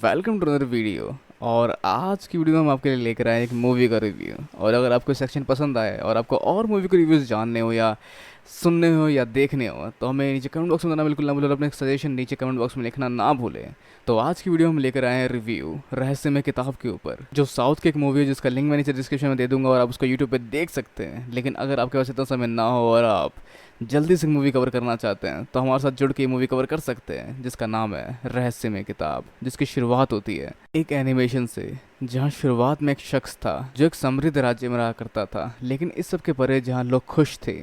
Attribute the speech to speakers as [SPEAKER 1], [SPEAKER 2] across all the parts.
[SPEAKER 1] Welcome to another video. और आज की वीडियो में हम आपके लिए लेकर आए हैं एक मूवी का रिव्यू। और अगर आपको सेक्शन पसंद आए और आपको और मूवी के रिव्यूज़ जानने हो या सुनने हो या देखने हो तो हमें नीचे कमेंट बॉक्स में बताना बिल्कुल ना भूलें और अपने सजेशन नीचे कमेंट बॉक्स में लिखना ना भूलें। तो आज की वीडियो हम लेकर आए हैं रिव्यू रहस्यमय किताब के ऊपर, जो साउथ की एक मूवी है जिसका लिंक मैं नीचे डिस्क्रिप्शन में दे दूंगा और आप उसको यूट्यूब पे देख सकते हैं। लेकिन अगर आपके पास इतना समय ना हो और आप जल्दी से मूवी कवर करना चाहते हैं तो हमारे साथ जुड़ के मूवी कवर कर सकते हैं, जिसका नाम है रहस्यमय किताब, जिसकी शुरुआत होती है एक एनिमेशन से, जहां शुरुआत में एक शख्स था जो एक समृद्ध राज्य में रहा करता था। लेकिन इस सब के परे जहां लोग खुश थे,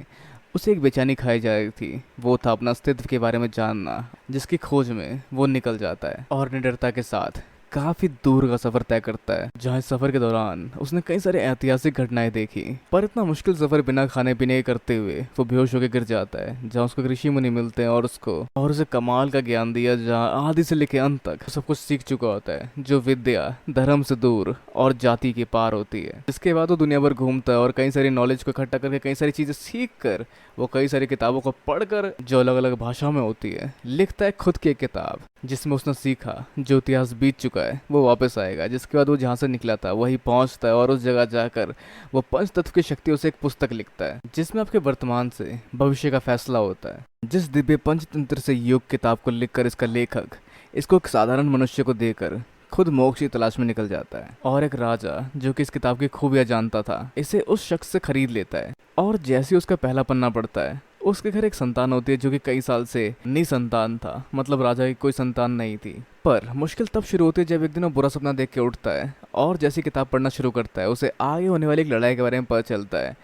[SPEAKER 1] उसे एक बेचैनी खाई जा रही थी। वो था अपना अस्तित्व के बारे में जानना, जिसकी खोज में वो निकल जाता है और निडरता के साथ काफी दूर का सफर तय करता है। जहाँ इस सफर के दौरान उसने कई सारे ऐतिहासिक घटनाएं देखी, पर इतना मुश्किल सफर बिना खाने पीने करते हुए वो बेहोश होकर गिर जाता है। जहाँ उसको ऋषि मुनि मिलते हैं और उसे कमाल का ज्ञान दिया, जहाँ आदि से लेकर अंत तक सब कुछ सीख चुका होता है, जो विद्या धर्म से दूर और जाति के पार होती है। इसके बाद वो दुनिया भर घूमता है और कई सारी नॉलेज को इकट्ठा करके कई सारी चीजें सीख कर वो कई सारी किताबों को पढ़कर, जो अलग अलग भाषा में होती है, लिखता है खुद की एक किताब जिसमें उसने सीखा जो इतिहास बीत चुका है वो वापस आएगा। जिसके बाद वो जहाँ से निकला था वही पहुँचता है और उस जगह जाकर वो पंच तत्व की शक्तियों से एक पुस्तक लिखता है जिसमें आपके वर्तमान से भविष्य का फैसला होता है। जिस दिव्य पंचतंत्र से युग किताब को लिखकर इसका लेखक इसको एक साधारण मनुष्य को देकर खुद मोक्ष की तलाश में निकल जाता है। और एक राजा जो कि इस किताब की खूबियां जानता था, इसे उस शख्स से खरीद लेता है। और जैसे ही उसका पहला पन्ना पड़ता है, उसके घर एक संतान होती है जो कि कई साल से निसंतान था, मतलब राजा की कोई संतान नहीं थी। पर मुश्किल तब शुरू होती है जब एक दिन वो बुरा सपना देख के उठता है और जैसी किताब पढ़ना शुरू करता है उसे आगे होने वाली एक लड़ाई के बारे में पता चलता है,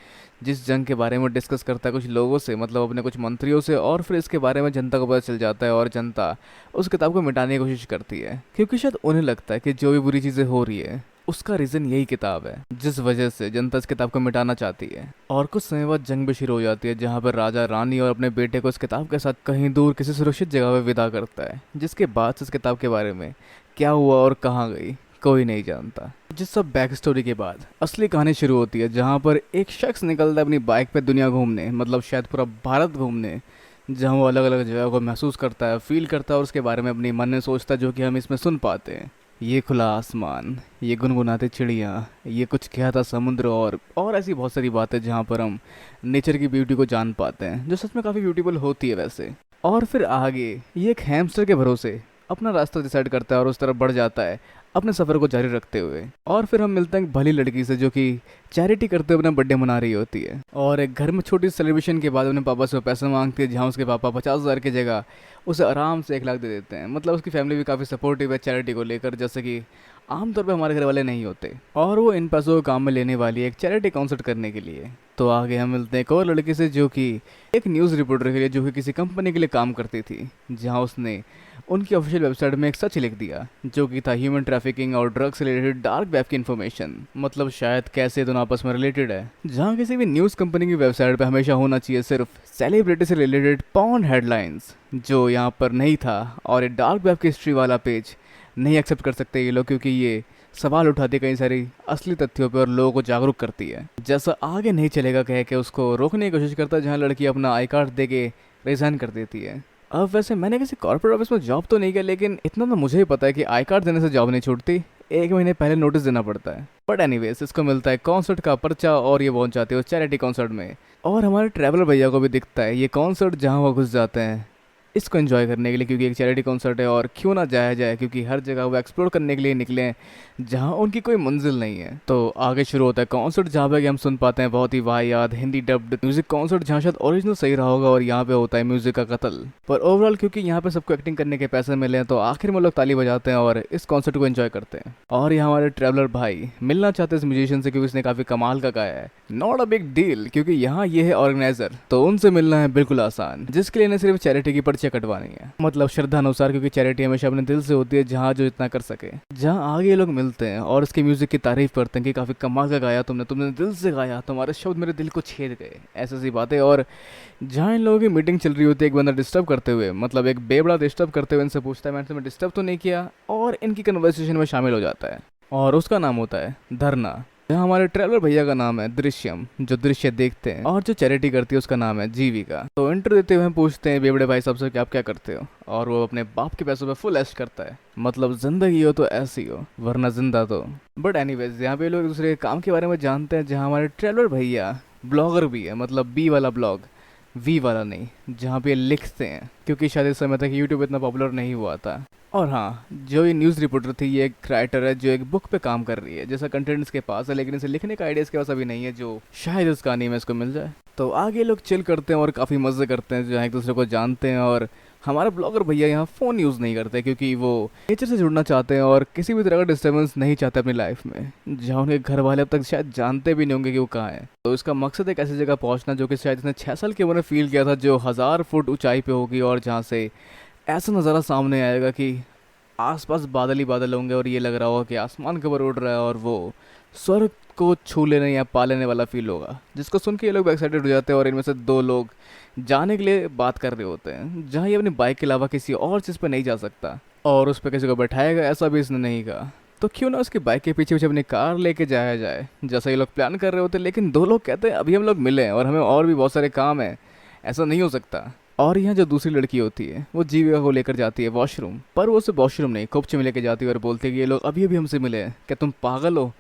[SPEAKER 1] जिस जंग के बारे में डिस्कस करता है कुछ लोगों से, मतलब अपने कुछ मंत्रियों से। और फिर इसके बारे में जनता को पता चल जाता है और जनता उस किताब को मिटाने की कोशिश करती है, क्योंकि शायद उन्हें लगता है कि जो भी बुरी चीज़ें हो रही है उसका रीज़न यही किताब है, जिस वजह से जनता इस किताब को मिटाना चाहती है। और कुछ समय बाद जंग भी शुरू हो जाती है, जहाँ पर राजा रानी और अपने बेटे को इस किताब के साथ कहीं दूर किसी सुरक्षित जगह पर विदा करता है। जिसके बाद इस किताब के बारे में क्या हुआ और कहाँ गई कोई नहीं जानता। जिस सब बैक स्टोरी के बाद असली कहानी शुरू होती है, जहाँ पर एक शख्स निकलता है अपनी बाइक पे दुनिया घूमने, मतलब शायद पूरा भारत घूमने, जहाँ वो अलग अलग जगह को महसूस करता है, फील करता है और उसके बारे में अपनी मन में सोचता है, जो कि हम इसमें सुन पाते हैं। ये खुला आसमान, ये गुनगुनाते चिड़िया, ये कुछ कहता समुद्र और ऐसी बहुत सारी बातें जहाँ पर हम नेचर की ब्यूटी को जान पाते हैं, जो सच में काफ़ी ब्यूटीफुल होती है वैसे। और फिर आगे ये एक हैमस्टर के भरोसे अपना रास्ता डिसाइड करता है और उस तरफ बढ़ जाता है अपने सफ़र को जारी रखते हुए। और फिर हम मिलते हैं एक भली लड़की से जो कि चैरिटी करते हुए अपना बर्थडे मना रही होती है, और एक घर में छोटी सेलिब्रेशन के बाद अपने पापा से पैसे मांगती है, जहाँ उसके पापा 50,000 की जगह उसे आराम से 1 लाख दे देते हैं। मतलब उसकी फैमिली भी काफ़ी सपोर्टिव है चैरिटी को लेकर, जैसे कि आमतौर पे हमारे घर वाले नहीं होते। और वो इन पैसों को काम में लेने वाली है एक चैरिटी कॉन्सर्ट करने के लिए। तो आगे हम मिलते हैं एक और लड़की से जो कि एक न्यूज़ रिपोर्टर के लिए, जो कि किसी कंपनी के लिए काम करती थी, जहाँ उसने उनकी ऑफिशियल वेबसाइट में एक सच लिख दिया जो कि था ह्यूमन ट्रैफिकिंग और ड्रग्स रिलेटेड डार्क वेब की इन्फॉर्मेशन, मतलब शायद कैसे दोनों आपस में रिलेटेड है। जहाँ किसी भी न्यूज़ कंपनी की वेबसाइट पे हमेशा होना चाहिए सिर्फ सेलिब्रिटी से रिलेटेड पॉर्न हेडलाइंस, जो यहाँ पर नहीं था। और ये डार्क वेब की हिस्ट्री वाला पेज नहीं एक्सेप्ट कर सकते ये लोग, क्योंकि ये सवाल उठाती कई सारी असली तथ्यों पर और लोगों को जागरूक करती है। जैसा आगे नहीं चलेगा कह के उसको रोकने की कोशिश करता है, जहाँ लड़की अपना आई कार्ड दे के रिजाइन कर देती है। अब वैसे मैंने किसी कॉर्पोरेट ऑफिस में जॉब तो नहीं किया, लेकिन इतना तो मुझे ही पता है कि आई कार्ड देने से जॉब नहीं छूटती, 1 महीने पहले नोटिस देना पड़ता है। बट एनीवेज इसको मिलता है कॉन्सर्ट का पर्चा और ये पहुंच जाती है चैरिटी कॉन्सर्ट में। और हमारे ट्रैवलर भैया को भी दिखता है ये कॉन्सर्ट, जहाँ वो घुस जाते हैं इसको एंजॉय करने के लिए, क्योंकि एक चैरिटी कॉन्सर्ट है और क्यों ना जाया जाए, क्योंकि हर जगह वो एक्सप्लोर करने के लिए निकले हैं जहाँ उनकी कोई मंजिल नहीं है। तो आगे शुरू होता है कॉन्सर्ट, जहाँ पे हम सुन पाते हैं बहुत ही वाहियात हिंदी डब्ड म्यूजिक कॉन्सर्ट, जहाँ शायद ओरिजिनल सही रहा होगा और यहाँ पे होता है म्यूजिक का कत्ल। पर ओवरऑल क्योंकि यहाँ पे सबको एक्टिंग करने के पैसे मिले हैं तो आखिर में लोग ताली बजाते हैं और इस कॉन्सर्ट को एंजॉय करते हैं। और यहाँ हमारे ट्रैवलर भाई मिलना चाहते हैं इस म्यूजिशियन से, क्योंकि इसने काफी कमाल का गाया है। नॉट अ बिग डील, क्योंकि यहाँ ये है ऑर्गेनाइजर, तो उनसे मिलना है बिल्कुल आसान, जिसके लिए इन्हें सिर्फ चैरिटी की पर्चियां कटवानी है, मतलब श्रद्धा अनुसार, क्योंकि चैरिटी हमेशा अपने दिल से होती है, जहाँ जो इतना कर सके। जहाँ आगे ये लोग मिलते हैं और इसके म्यूजिक की तारीफ करते हैं कि काफी कमाल का गाया तुमने दिल से गाया, तुम्हारे शब्द मेरे दिल को छेद गए, ऐसी बातें। और जहाँ इन लोगों की मीटिंग चल रही होती है, एक बंदा डिस्टर्ब करते हुए, मतलब एक बेबड़ा डिस्टर्ब करते हुए इनसे पूछता है मैंने तुम्हें डिस्टर्ब तो नहीं किया, और इनकी कन्वर्सेशन में शामिल हो जाता है। और उसका नाम होता है धरना, यहाँ हमारे ट्रैवलर भैया का नाम है दृश्यम, जो दृश्य देखते हैं, और जो चैरिटी करती है उसका नाम है जीविका। तो इंटर देते हुए हम पूछते हैं बेबड़े भाई साहब से कि आप क्या करते हो, और वो अपने बाप के पैसों पे फुल ऐश करता है, मतलब जिंदगी हो तो ऐसी हो वरना जिंदा तो। बट एनीवेज यहाँ पे लोग एक दूसरे के काम के बारे में जानते हैं, जहाँ हमारे ट्रैवलर भैया ब्लॉगर भी है, मतलब बी वाला ब्लॉग, वी वाला नहीं, जहाँ पे लिखते हैं, क्योंकि शायद इस समय तक यूट्यूब इतना पॉपुलर नहीं हुआ था। और हाँ, जो ये न्यूज़ रिपोर्टर थी, ये एक राइटर है जो एक बुक पे काम कर रही है, जैसा कंटेंट इसके पास है, लेकिन इसे लिखने का आइडिया इसके पास अभी नहीं है, जो शायद इस कहानी में इसको मिल जाए। तो आगे लोग चिल करते हैं और काफ़ी मज़े करते हैं, जहाँ एक दूसरे को जानते हैं। और हमारा ब्लॉगर भैया यहाँ फ़ोन यूज़ नहीं करते, क्योंकि वो नेचर से जुड़ना चाहते हैं और किसी भी तरह का डिस्टर्बेंस नहीं चाहते अपनी लाइफ में, जहाँ उनके घर वाले अब तक शायद जानते भी नहीं होंगे कि वो कहाँ है। तो इसका मकसद एक ऐसी जगह पहुँचना जो कि शायद इसने 6 साल की उम्र में फील किया था, जो 1000 फुट ऊंचाई पे होगी, और जहाँ से ऐसा नज़ारा सामने आएगा कि आसपास बादल ही बादल होंगे और ये लग रहा होगा कि आसमान के ऊपर उड़ रहा है, और वो स्वर्ग को छू लेने या पा लेने वाला फील होगा, जिसको सुन के ये लोग एक्साइटेड हो जाते हैं। और इनमें से 2 लोग जाने के लिए बात कर रहे होते हैं, जहाँ ये अपनी बाइक के अलावा किसी और चीज़ पर नहीं जा सकता, और उस पर किसी को बैठाएगा ऐसा भी इसने नहीं कहा। तो क्यों ना उसकी बाइक के पीछे पीछे अपनी कार लेके जाया जाए, जैसा ये लोग प्लान कर रहे होते हैं। लेकिन 2 लोग कहते हैं अभी हम लोग मिले हैं और हमें और भी बहुत सारे काम हैं, ऐसा नहीं हो सकता। और यहाँ जो दूसरी लड़की होती है वो जीविका को लेकर जाती है वॉशरूम, पर वो उसे वॉशरूम नहीं खोपचे में लेके जाती है और बोलती है कि ये लोग अभी अभी हमसे मिले हैं, क्या तुम पागल हो,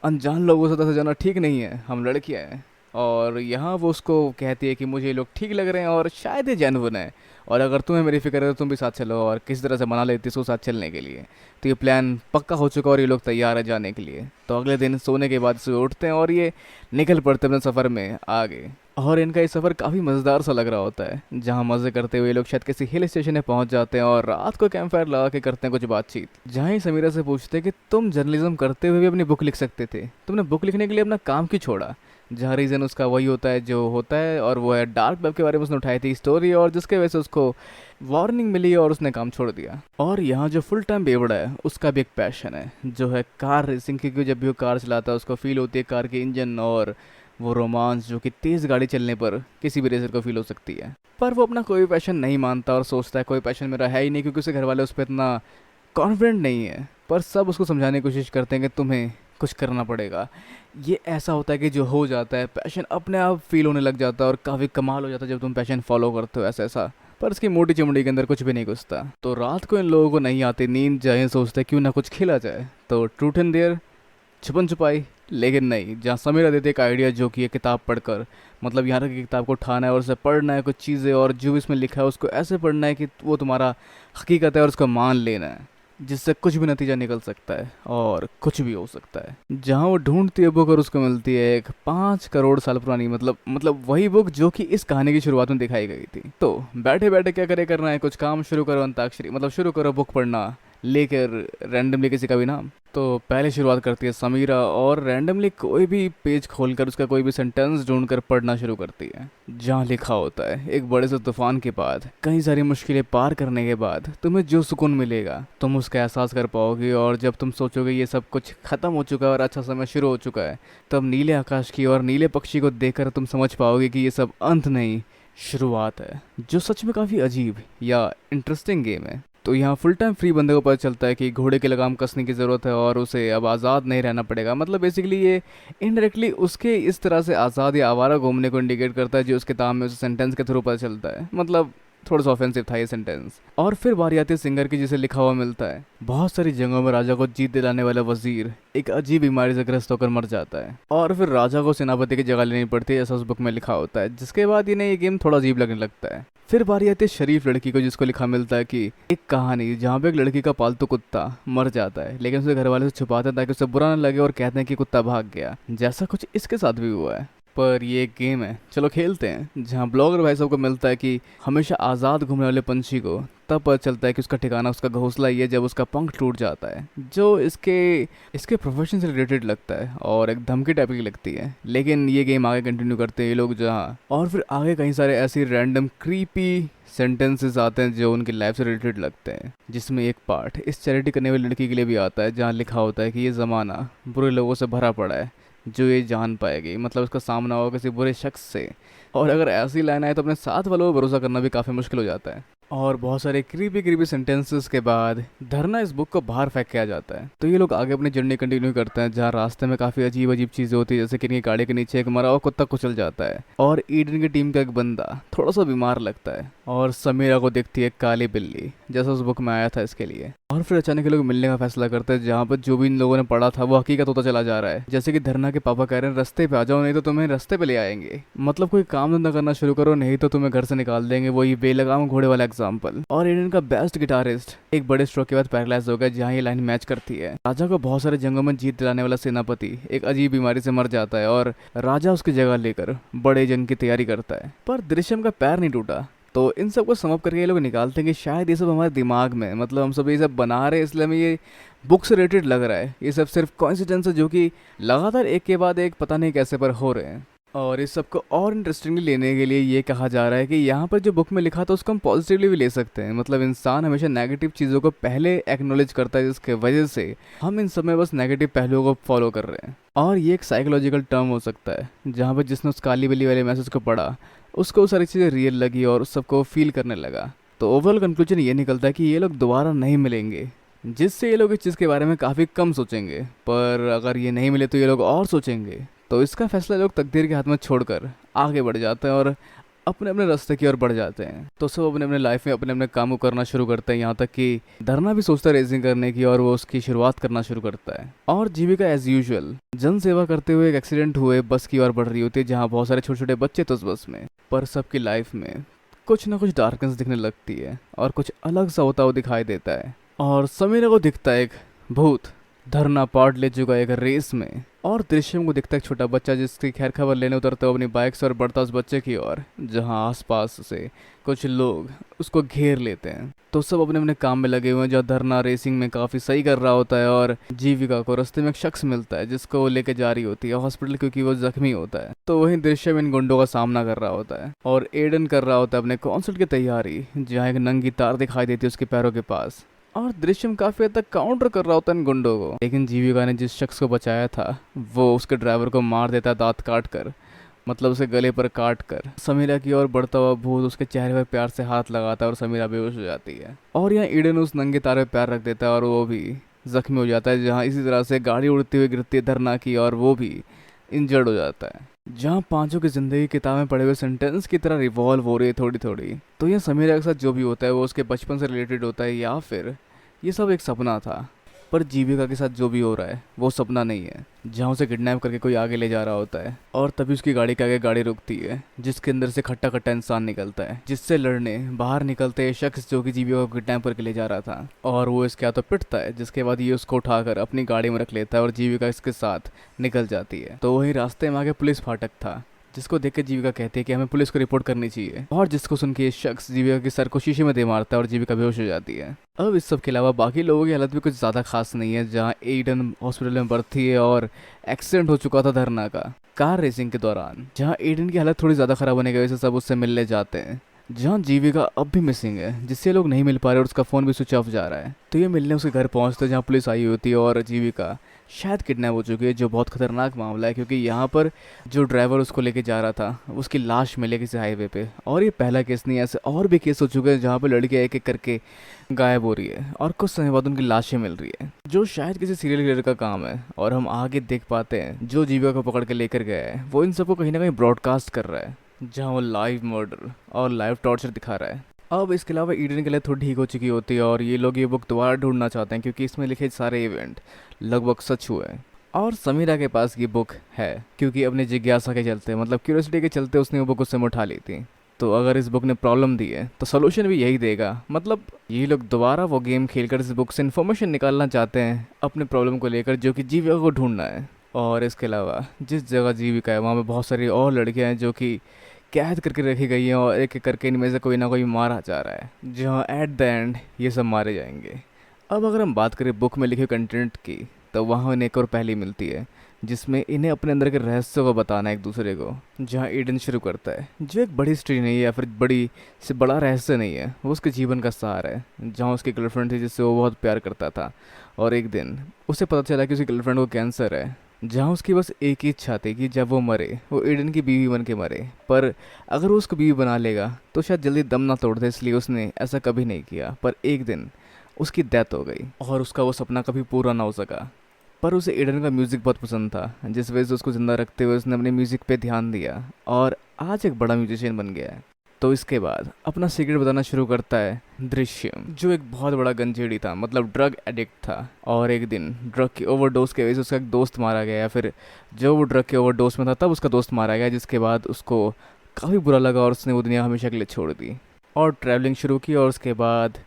[SPEAKER 1] अनजान लोगों से ऐसे जाना ठीक नहीं है, हम लड़कियाँ हैं। और यहाँ वो उसको कहती है कि मुझे ये लोग ठीक लग रहे हैं और शायद ये जेन्युइन है, और अगर तुम्हें मेरी फिक्र है तो तुम भी साथ चलो, और किसी तरह से मना लेती इसको साथ चलने के लिए। तो ये प्लान पक्का हो चुका और ये लोग तैयार है जाने के लिए। तो अगले दिन सोने के बाद सुबह उठते हैं और ये निकल पड़ते हैं अपने सफ़र में आगे। और इनका ये सफ़र काफ़ी मज़ेदार सा लग रहा होता है, जहाँ मज़े करते हुए ये लोग शायद किसी हिल स्टेशन में पहुँच जाते हैं और रात को कैंप फायर लगा के करते हैं कुछ बातचीत, जहाँ ही समीरा से पूछते हैं कि तुम जर्नलिज्म करते हुए भी अपनी बुक लिख सकते थे, तुमने बुक लिखने के लिए अपना काम क्यों छोड़ा। जहाँ रीज़न उसका वही होता है जो होता है, और वो है डार्क वेब के बारे में उसने उठाई थी स्टोरी, और जिसके वजह से उसको वार्निंग मिली और उसने काम छोड़ दिया। और यहाँ जो फुल टाइम बेवड़ा है उसका भी एक पैशन है, जो है कार रेसिंग, क्योंकि जब भी वो कार चलाता है उसको फील होती है कार के इंजन और वो रोमांस जो कि तेज़ गाड़ी चलने पर किसी भी रेसर को फील हो सकती है। पर वो अपना कोई पैशन नहीं मानता और सोचता है कोई पैशन मेरा है ही नहीं, क्योंकि उसके घर वाले उस पर इतना कॉन्फिडेंट नहीं है। पर सब उसको समझाने की कोशिश करते हैं कि तुम्हें कुछ करना पड़ेगा। ये ऐसा होता है कि जो हो जाता है पैशन अपने आप फील होने लग जाता है, और काफ़ी कमाल हो जाता है जब तुम पैशन फॉलो करते हो ऐसा ऐसा। पर इसकी मोटी चमड़ी के अंदर कुछ भी नहीं घुसता। तो रात को इन लोगों को नहीं आती नींद, जाए सोचते क्यों ना कुछ खेला जाए। तो ट्रूथ एंड डेयर, छुपन छुपाई, लेकिन नहीं, जहाँ समीरा देते एक आइडिया जो कि ये किताब पढ़कर, मतलब यहाँ तक कि किताब को उठाना है और उसे पढ़ना है कुछ चीज़ें, और जो भी इसमें लिखा है उसको ऐसे पढ़ना है कि वो तुम्हारा हकीकत है और उसको मान लेना है, जिससे कुछ भी नतीजा निकल सकता है और कुछ भी हो सकता है। जहाँ वो ढूंढती है बुक और उसको मिलती है एक 5 करोड़ साल पुरानी, मतलब वही बुक जो कि इस कहानी की शुरुआत में दिखाई गई थी। तो बैठे बैठे क्या करे करना है, कुछ काम शुरू करो, अंताक्षरी मतलब शुरू करो बुक पढ़ना, लेकर रैंडमली किसी का भी नाम। तो पहले शुरुआत करती है समीरा, और रैंडमली कोई भी पेज खोलकर उसका कोई भी सेंटेंस ढूंढकर पढ़ना शुरू करती है, जहाँ लिखा होता है एक बड़े से तूफान के बाद, कई सारी मुश्किलें पार करने के बाद तुम्हें जो सुकून मिलेगा तुम उसका एहसास कर पाओगे, और जब तुम सोचोगे ये सब कुछ खत्म हो चुका है और अच्छा समय शुरू हो चुका है, तब नीले आकाश की और नीले पक्षी को देखकर तुम समझ पाओगे कि ये सब अंत नहीं, शुरुआत है। जो सच में काफ़ी अजीब या इंटरेस्टिंग गेम है। तो यहाँ फुल टाइम फ्री बंदे को पता चलता है कि घोड़े की लगाम कसने की ज़रूरत है और उसे अब आज़ाद नहीं रहना पड़ेगा। मतलब बेसिकली ये इनडायरेक्टली उसके इस तरह से आज़ाद या आवारा घूमने को इंडिकेट करता है, जो उस किताब में उस सेंटेंस के थ्रू पता चलता है। मतलब थोड़ा सा ऑफेंसिव था ये सेंटेंस। और फिर बारी आती है सिंगर की, जिसे लिखा हुआ मिलता है बहुत सारी जंगों में राजा को जीत दिलाने वाला वजीर एक अजीब बीमारी से ग्रस्त होकर मर जाता है, और फिर राजा को सेनापति की जगह लेनी पड़ती है, ऐसा उस बुक में लिखा होता है। जिसके बाद इन्हें ये गेम थोड़ा अजीब लगने लगता है। फिर बारी आती है शरीफ लड़की को, जिसको लिखा मिलता है कि एक कहानी जहाँ पे एक लड़की का पालतू कुत्ता मर जाता है, लेकिन उसे घर वाले से छुपाते हैं ताकि उसे बुरा न लगे, और कहते हैं कि कुत्ता भाग गया, जैसा कुछ इसके साथ भी हुआ है। पर ये एक गेम है, चलो खेलते हैं। जहाँ ब्लॉगर भाई साहब को मिलता है कि हमेशा आज़ाद घूमने वाले पंछी को तब पता चलता है कि उसका ठिकाना उसका घोंसला ही है जब उसका पंख टूट जाता है, जो इसके प्रोफेशन से रिलेटेड लगता है और एक धमकी टाइप की लगती है। लेकिन ये गेम आगे कंटिन्यू करते हैं ये लोग जहाँ, और फिर आगे कई सारे ऐसे रैंडम क्रीपी सेंटेंसेस आते हैं जो उनकी लाइफ से रिलेटेड लगते हैं। जिसमें एक पार्ट इस चैरिटी करने वाली लड़की के लिए भी आता है, जहाँ लिखा होता है कि ये ज़माना बुरे लोगों से भरा पड़ा है जो ये जान पाएगी, मतलब उसका सामना होगा किसी बुरे शख्स से। और अगर ऐसी लाइन आए तो अपने साथ वालों पर भरोसा करना भी काफ़ी मुश्किल हो जाता है। और बहुत सारे क्रीपी क्रीपी सेंटेंसेस के बाद धरना इस बुक को बाहर फेंक किया जाता है। तो ये लोग आगे अपनी जर्नी कंटिन्यू करते हैं, जहाँ रास्ते में काफ़ी अजीब अजीब चीज़ें होती है, जैसे कि इनकी गाड़ी के नीचे एक मरा हुआ कुत्ता कुचल जाता है और ईडन की टीम का एक बंदा थोड़ा सा बीमार लगता है और समीरा को दिखती है काली बिल्ली, जैसा उस बुक में आया था इसके लिए। और फिर अचानक ये लोग मिलने का फैसला करते हैं, जहाँ पर जो भी इन लोगों ने पढ़ा था वो हकीकत होता चला जा रहा है। जैसे कि धरना के पापा कह रहे हैं रास्ते पे आ जाओ, नहीं तो तुम्हें रास्ते पे ले आएंगे, मतलब कोई काम धंधा करना शुरू करो नहीं तो तुम्हें घर से निकाल देंगे। वही बेलगाम घोड़े वाला एग्जाम्पल। और ईडन का बेस्ट गिटारिस्ट एक बड़े स्ट्रोक के बाद पैरालाइज हो गया, जहाँ ये लाइन मैच करती है। राजा को बहुत सारे जंगों में जीत दिलाने वाला सेनापति एक अजीब बीमारी से मर जाता है और राजा उसकी जगह लेकर बड़े जंग की तैयारी करता है, पर दृश्यम का पैर नहीं टूटा। तो इन सब को समअप करके ये लोग निकालते हैं कि शायद ये सब हमारे दिमाग में, मतलब हम सब ये सब बना रहे हैं इसलिए हमें ये बुक से रिलेटेड लग रहा है। ये सब सिर्फ कॉइंसिडेंस है जो कि लगातार एक के बाद एक पता नहीं कैसे पर हो रहे हैं। और इस सब को और इंटरेस्टिंगली लेने के लिए ये कहा जा रहा है कि यहाँ पर जो बुक में लिखा था उसको हम पॉजिटिवली भी ले सकते हैं। मतलब इंसान हमेशा नेगेटिव चीज़ों को पहले एक्नॉलेज करता है, जिसके वजह से हम इन सब में बस नेगेटिव पहलुओं को फॉलो कर रहे हैं। और ये एक साइकोलॉजिकल टर्म हो सकता है, जहाँ पर जिसने उस काली बिल्ली वाले मैसेज को पढ़ा उसको वो सारी चीज़ें रियल लगी और उस सबको फील करने लगा। तो ओवरऑल कंक्लूजन ये निकलता है कि ये लोग दोबारा नहीं मिलेंगे, जिससे ये लोग इस चीज़ के बारे में काफ़ी कम सोचेंगे। पर अगर ये नहीं मिले तो ये लोग और सोचेंगे। तो इसका फैसला लोग तकदीर के हाथ में छोड़कर आगे बढ़ जाते हैं और अपने अपने रास्ते की ओर बढ़ जाते हैं। तो सब अपने अपने लाइफ में अपने अपने काम को करना शुरू करते हैं, यहाँ तक कि धरना भी सोचता है रेसिंग करने की और वो उसकी शुरुआत करना शुरू करता है। और जीविका एज यूजुअल जन सेवा करते हुए एक एक्सीडेंट हुए बस की ओर बढ़ रही होती है, जहाँ बहुत सारे छोटे छोटे बच्चे तो उस बस में। पर सबकी लाइफ में कुछ ना कुछ डार्कनेस दिखने लगती है और कुछ अलग सा होता हुआ दिखाई देता है। और समीरा को दिखता है एक भूत। धरना पार्ट ले चुका है एक रेस में। और दृश्यम को दिखता है एक छोटा बच्चा जिसकी खैर खबर लेने उतरता है अपनी बाइक से और बढ़ता उस बच्चे की ओर, जहां आसपास से कुछ लोग उसको घेर लेते हैं। तो सब अपने अपने काम में लगे हुए हैं, जहाँ धरना रेसिंग में काफ़ी सही कर रहा होता है और जीविका को रास्ते में एक शख्स मिलता है जिसको वो लेके जा रही होती है हॉस्पिटल, क्योंकि वो जख्मी होता है। तो वहीं दृश्यम इन गुंडों का सामना कर रहा होता है और एडन कर रहा होता है अपने कॉन्सर्ट की तैयारी, जहाँ एक नंगी तार दिखाई देती है उसके पैरों के पास। और दृश्यम काफी हद तक काउंटर कर रहा होता है इन गुंडों को, लेकिन जीविका ने जिस शख्स को बचाया था वो उसके ड्राइवर को मार देता है दांत काट कर, मतलब उसे गले पर काट कर। समीरा की ओर बढ़ता हुआ भूत उसके चेहरे पर प्यार से हाथ लगाता है और समीरा बेहोश हो जाती है। और यहाँ ईडन उस नंगे तार पे पैर रख देता है और वो भी जख्मी हो जाता है, जहाँ इसी तरह से गाड़ी उड़ती हुई गिरती है धरना की और वो भी इंजर्ड हो जाता है। जहाँ पांचों की जिंदगी किताबें पढ़े हुए सेंटेंस की तरह रिवॉल्व हो रही है थोड़ी थोड़ी। तो ये समीरा के साथ जो भी होता है वो उसके बचपन से रिलेटेड होता है, या फिर ये सब एक सपना था। पर जीविका के साथ जो भी हो रहा है वो सपना नहीं है, जहाँ उसे किडनैप करके कोई आगे ले जा रहा होता है और तभी उसकी गाड़ी के आगे गाड़ी रुकती है, जिसके अंदर से खट्टा खट्टा इंसान निकलता है, जिससे लड़ने बाहर निकलते हैं शख्स जो कि जीविका को किडनैप करके ले जा रहा था। और वो इसके हाथों पिटता है, जिसके बाद ये उसको उठाकर अपनी गाड़ी में रख लेता है और जीविका इसके साथ निकल जाती है। तो वही रास्ते में आगे पुलिस फाटक था, जिसको देख के जीविका कहती है कि हमें पुलिस को रिपोर्ट करनी चाहिए, और जिसको सुन के ये शख्स जीविका के सर को शीशे में दे मारता है और जीविका बेहोश हो जाती है। अब इस सब के अलावा बाकी लोगों की हालत भी कुछ ज़्यादा खास नहीं है, जहाँ एडन हॉस्पिटल में भर्ती है और एक्सीडेंट हो चुका था धरना का कार रेसिंग के दौरान, जहाँ एडन की हालत थोड़ी ज़्यादा खराब होने की वजह से सब उससे मिलने जाते हैं। जहाँ जीविका अब भी मिसिंग है, जिससे लोग नहीं मिल पा रहे और उसका फ़ोन भी स्विच ऑफ जा रहा है। तो ये मिलने उसके घर पहुँचते हैं, जहाँ पुलिस आई होती है और जीविका शायद किडनैप हो चुकी है, जो बहुत खतरनाक मामला है, क्योंकि यहाँ पर जो ड्राइवर उसको लेके जा रहा था उसकी लाश मिले किसी हाईवे पे। और ये पहला केस नहीं है, ऐसे और भी केस हो चुके हैं जहाँ पर लड़कियाँ एक एक करके गायब हो रही है और कुछ समय बाद उनकी लाशें मिल रही है, जो शायद किसी सीरियल किलर का काम है। और हम आगे देख पाते हैं जो जीविका को पकड़ के लेकर गया है वो इन सबको कहीं ना कहीं ब्रॉडकास्ट कर रहा है, जहाँ वो लाइव मर्डर और लाइव टॉर्चर दिखा रहा है। अब इसके अलावा ईडन के लिए थोड़ी ठीक हो चुकी होती है और ये लोग ये बुक दोबारा ढूंढना चाहते हैं, क्योंकि इसमें लिखे सारे इवेंट लगभग सच हुए हैं। और समीरा के पास ये बुक है क्योंकि अपनी जिज्ञासा के चलते, मतलब क्यूरियोसिटी के चलते उसने वो बुक उससे उठा ली थी। तो अगर इस बुक ने प्रॉब्लम दी है तो सोल्यूशन भी यही देगा। मतलब ये लोग दोबारा वो गेम खेलकर इस बुक से इन्फॉर्मेशन निकालना चाहते हैं अपने प्रॉब्लम को लेकर, जो कि जीविका को ढूंढना है। और इसके अलावा जिस जगह जीविका है वहाँ पे बहुत सारी और लड़कियाँ हैं जो कि कैद करके रखी गई हैं और एक एक करके इनमें से कोई ना कोई मारा जा रहा है, जहाँ एट द एंड ये सब मारे जाएंगे। अब अगर हम बात करें बुक में लिखे कंटेंट की, तो वहाँ इन्हें एक और पहली मिलती है जिसमें इन्हें अपने अंदर के रहस्यों को बताना एक दूसरे को, जहाँ ईडन शुरू करता है, जो एक बड़ी हिस्ट्री नहीं है या फिर बड़ी से बड़ा रहस्य नहीं है, वो उसके जीवन का सार है। जहाँ उसकी गर्लफ्रेंड थी जिससे वो बहुत प्यार करता था और एक दिन उसे पता चला कि उसकी गर्लफ्रेंड को कैंसर है, जहाँ उसकी बस एक ही इच्छा थी कि जब वो मरे वो ईडन की बीवी बन के मरे। पर अगर वो उसको बीवी बना लेगा तो शायद जल्दी दम ना तोड़ दे, इसलिए उसने ऐसा कभी नहीं किया। पर एक दिन उसकी डेथ हो गई और उसका वो सपना कभी पूरा ना हो सका। पर उसे एडन का म्यूज़िक बहुत पसंद था, जिस वजह से उसको ज़िंदा रखते हुए उसने अपने म्यूज़िक पे ध्यान दिया और आज एक बड़ा म्यूजिशियन बन गया है। तो इसके बाद अपना सीक्रेट बताना शुरू करता है दृश्यम, जो एक बहुत बड़ा गंजेड़ी था, मतलब ड्रग एडिक्ट था। और एक दिन ड्रग की ओवरडोज की वजह से उसका एक दोस्त मारा गया, या फिर जो वो ड्रग के ओवरडोज में था तब उसका दोस्त मारा गया, जिसके बाद उसको काफ़ी बुरा लगा और उसने वो दुनिया हमेशा के लिए छोड़ दी और ट्रैवलिंग शुरू की। और उसके बाद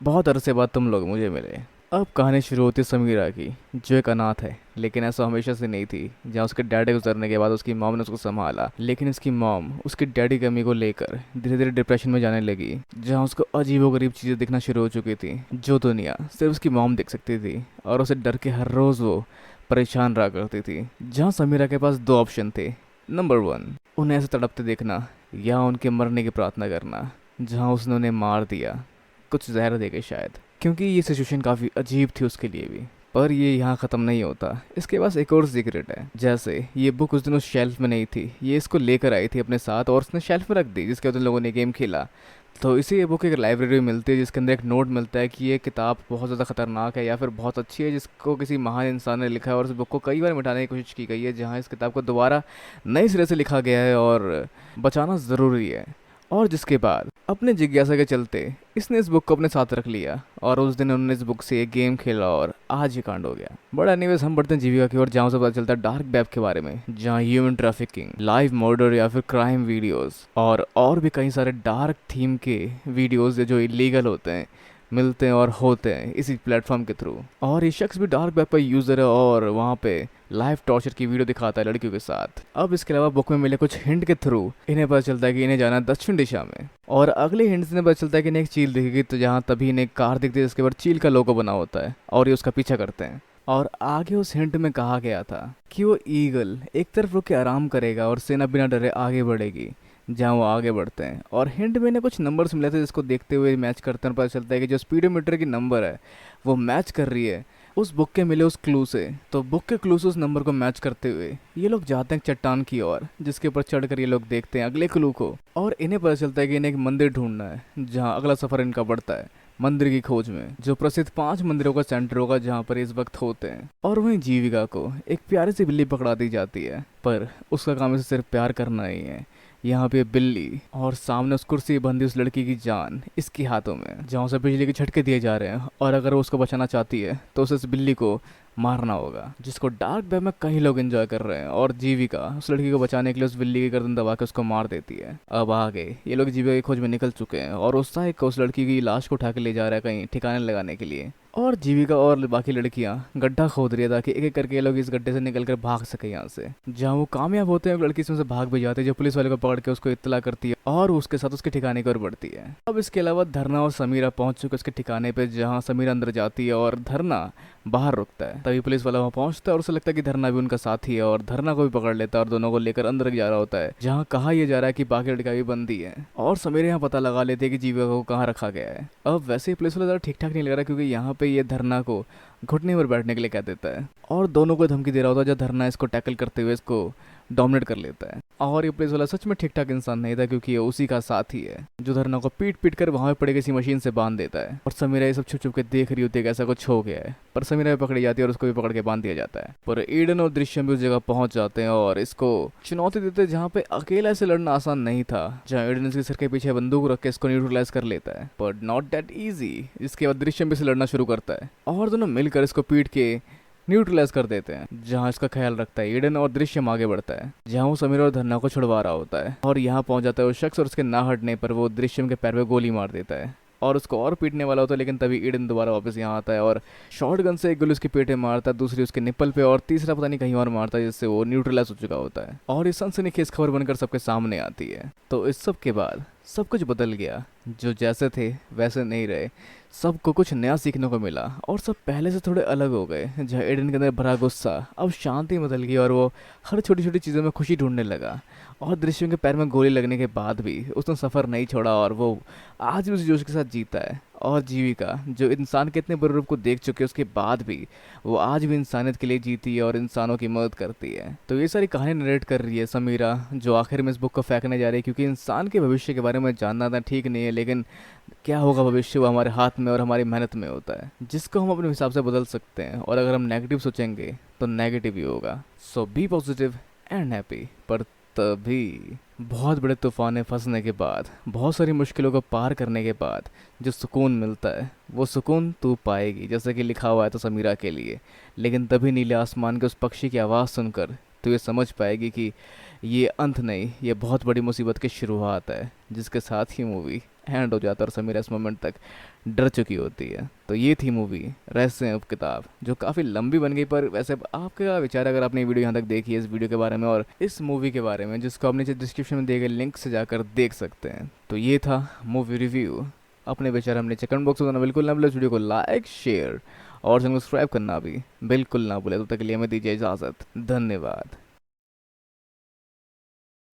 [SPEAKER 1] बहुत अरसे बाद तुम लोग मुझे मिले। अब कहानी शुरू होती है समीरा की, जो एक अनाथ है, लेकिन ऐसा हमेशा से नहीं थी। जहाँ उसके डैडी गुजरने के बाद उसकी मॉम ने उसको संभाला, लेकिन उसकी मॉम उसकी डैडी की कमी को लेकर धीरे धीरे डिप्रेशन में जाने लगी, जहाँ उसको अजीबोगरीब चीज़ें दिखना शुरू हो चुकी थी, जो दुनिया सिर्फ उसकी मॉम देख सकती थी। और उसे डर के हर रोज़ वो परेशान रहा करती थी। जहाँ समीरा के पास दो ऑप्शन थे। नंबर 1, उन्हें ऐसे तड़पते देखना या उनके मरने की प्रार्थना करना, जहाँ उसने उन्हें मार दिया, कुछ जहर देके शायद, क्योंकि ये सिचुएशन काफ़ी अजीब थी उसके लिए भी। पर ये यहाँ ख़त्म नहीं होता, इसके पास एक और सीक्रेट है। जैसे ये बुक उस दिन उस शेल्फ में नहीं थी, ये इसको लेकर आई थी अपने साथ और उसने शेल्फ में रख दी, जिसके बाद उन लोगों ने गेम खेला। तो इसी ये बुक एक लाइब्रेरी में मिलती है, जिसके अंदर एक नोट मिलता है कि ये किताब बहुत ज़्यादा खतरनाक है या फिर बहुत अच्छी है, जिसको किसी महान इंसान ने लिखा है और इस बुक को कई बार मिटाने की कोशिश की गई है, जहाँ इस किताब को दोबारा नए सिरे से लिखा गया है और बचाना ज़रूरी है। और जिसके बाद अपने जिज्ञासा के चलते इसने इस बुक को अपने साथ रख लिया और उस दिन उन्होंने इस बुक से एक गेम खेला और आज ये कांड हो गया। बट एनीवेज हम बढ़ते हैं जीविका की ओर, जहाँ से पता चलता है डार्क वेब के बारे में, जहाँ ह्यूमन ट्रैफिकिंग, लाइव मर्डर या फिर क्राइम वीडियोस और भी कई सारे डार्क थीम के वीडियोस जो इलीगल होते हैं मिलते हैं और होते हैं इसी प्लेटफॉर्म के थ्रू। और ये शख्स भी डार्क वेब का यूज़र है और वहाँ पे लाइव टॉर्चर की वीडियो दिखाता है लड़कियों के साथ। अब इसके अलावा बुक में मिले कुछ हिंट के थ्रू इन्हें पता चलता है कि इन्हें जाना है दक्षिण दिशा में, और अगले हिंट से पता चलता है कि इन्हें एक चील दिखेगी, तो जहाँ तभी इन्हें कार दिखती है जिसके ऊपर चील का लोगो बना होता है और ये उसका पीछा करते हैं। और आगे उस हिंट में कहा गया था कि वो ईगल एक तरफ रुक के आराम करेगा और सेना बिना डरे आगे बढ़ेगी, जहाँ वो आगे बढ़ते हैं। और हिंट में इन्हें कुछ नंबर्स मिले थे, जिसको देखते हुए मैच करते हैं, पता चलता है कि जो स्पीडोमीटर की नंबर है वो मैच कर रही है उस बुक के मिले उस क्लू से। तो बुक के क्लू से उस नंबर को मैच करते हुए ये लोग जाते हैं चट्टान की ओर, जिसके ऊपर चढ़कर ये लोग देखते हैं अगले क्लू को, और इन्हें पता चलता है कि इन्हें एक मंदिर ढूंढना है, जहाँ अगला सफर इनका बढ़ता है मंदिर की खोज में, जो प्रसिद्ध 5 मंदिरों का सेंटर होगा जहाँ पर इस वक्त होते हैं। और वहीं जीविका को एक प्यारी सी बिल्ली पकड़ा दी जाती है, पर उसका काम इसे सिर्फ प्यार करना ही है। यहाँ पे बिल्ली और सामने उस कुर्सी बंधी उस लड़की की जान इसके हाथों में, जहाँ उसे बिजली के झटके दिए जा रहे हैं, और अगर वो उसको बचाना चाहती है तो उसे इस बिल्ली को मारना होगा, जिसको डार्क वेब में कई लोग एंजॉय कर रहे हैं। और जीविका उस लड़की को बचाने के लिए उस बिल्ली की गर्दन दबा के उसको मार देती है। अब आगे ये लोग जीविका की खोज में निकल चुके हैं और उस साइक को उस लड़की की लाश को उठा के ले जा रहा है कहीं ठिकाने लगाने के लिए। और जीविका और बाकी लड़कियां गड्ढा खोद रही है ताकि एक एक करके ये लोग इस गड्ढे से निकल कर भाग सके यहाँ से। जहाँ वो कामयाब होते हैं, लड़की इसमें से भाग भी जाती है, जो पुलिस वाले को पकड़ के उसको इत्तला करती है और उसके साथ उसके ठिकाने की ओर बढ़ती है। अब इसके अलावा धरना और समीरा पहुंच चुके उसके ठिकाने पे, जहाँ समीरा अंदर जाती है और धरना बाहर रुकता है। तभी पुलिस वाला वहाँ पहुंचता है और उसे लगता है कि धरना भी उनका साथी है और धरना को भी पकड़ लेता है और दोनों को लेकर अंदर जा रहा होता है, जहाँ कहा यह जा रहा है कि बाकी लड़कियां भी बंदी है। और समीरा यहाँ पता लगा लेती है कि जीविका को कहाँ रखा गया है। अब वैसे ही पुलिस वाला ज़्यादा ठीक ठाक नहीं लग रहा, क्योंकि यहाँ पे ये धरना को घुटने पर बैठने के लिए कह देता है और दोनों को धमकी दे रहा होता है, जब धरना इसको टैकल करते हुए इसको डोमिनेट कर लेता है। और ये पुलिस वाला सच में ठीक ठाक इंसान नहीं था, क्योंकि ये उसी का साथी है जो धरना को पीट पीट कर वहां पे पड़े किसी मशीन से बांध देता है। और समीरा ये सब छुप छुप के देख रही होती है कि ऐसा कुछ हो गया है, पर समीरा भी पकड़ी जाती है और उसको भी पकड़ के बांध दिया जाता है। पर ईडन और दृश्यम भी उस जगह पहुंच जाते हैं और इसको चुनौती देते हैं, जहाँ पे अकेला से लड़ना आसान नहीं था, जहाँ ईडन इसके सिर के पीछे बंदूक रख के इसको न्यूट्रलाइज कर लेता है, बट नॉट दैट इजी। इसके बाद दृश्यम भी से लड़ना शुरू करता है और दोनों मिलकर इसको पीट के न्यूट्रलाइज कर देते हैं, जहाँ इसका ख्याल रखता है ईडन। और दृश्यम आगे बढ़ता है, जहाँ वो समीरा और धरना को छुड़वा रहा होता है, और यहाँ पहुंच जाता है वो शख्स और उसके ना हटने पर वो दृश्यम के पैर में गोली मार देता है और उसको और पीटने वाला होता है। लेकिन तभी ईडन दोबारा वापस यहाँ आता है और शॉर्ट गन से एक गोली उसके पेट में मारता है, दूसरी उसके निप्पल पे और तीसरा पता नहीं कहीं और मारता है, जिससे वो न्यूट्रलाइज हो चुका होता है। और ये सनसनीखेज खबर बनकर सबके सामने आती है। तो इस सब के बाद सब कुछ बदल गया, जो जैसे थे वैसे नहीं रहे, सबको कुछ नया सीखने को मिला और सब पहले से थोड़े अलग हो गए। जहाँ एडन के अंदर भरा गुस्सा अब शांति बदल गई और वो हर छोटी छोटी चीज़ों में खुशी ढूंढने लगा। और दृश्यों के पैर में गोली लगने के बाद भी उसने सफ़र नहीं छोड़ा और वो आज भी उस जोश के साथ जीता है और जीविका जो इंसान के इतने बुरे रूप को देख चुके उसके बाद भी वो आज भी इंसानियत के लिए जीती है और इंसानों की मदद करती है। तो ये सारी कहानी नरेट कर रही है समीरा, जो आखिर में इस बुक को फेंकने जा रही है, क्योंकि इंसान के भविष्य के बारे में जानना था ठीक नहीं है, लेकिन क्या होगा भविष्य वो हमारे हाथ में और हमारी मेहनत में होता है, जिसको हम अपने हिसाब से बदल सकते हैं। और अगर हम नेगेटिव सोचेंगे तो नेगेटिव ही होगा। सो बी पॉजिटिव एंड हैप्पी। पर तभी बहुत बड़े तूफान में फंसने के बाद, बहुत सारी मुश्किलों को पार करने के बाद जो सुकून मिलता है वो सुकून तू पाएगी, जैसे कि लिखा हुआ है तो समीरा के लिए। लेकिन तभी नीले आसमान के उस पक्षी की आवाज़ सुनकर तो ये समझ पाएगी कि ये अंत नहीं, ये बहुत बड़ी मुसीबत की शुरुआत है, जिसके साथ ही मूवी एंड हो जाता है और समीरा इस मोमेंट तक डर चुकी होती है। तो ये थी मूवी रहस्य उप किताब, जो काफ़ी लंबी बन गई। पर वैसे आपका क्या विचार है अगर आपने ये वीडियो यहाँ तक देखी है इस वीडियो के बारे में और इस मूवी के बारे में, जिसको आप नीचे डिस्क्रिप्शन में दिए गए लिंक से जाकर देख सकते हैं। तो ये था मूवी रिव्यू। अपने विचार हम नीचे कमेंट बॉक्स में बताना बिल्कुल ना भूलें। इस वीडियो को लाइक शेयर और चैनल को सब्सक्राइब करना भी बिल्कुल ना भूलें। तब तक के लिए हमें दीजिए इजाज़त। धन्यवाद।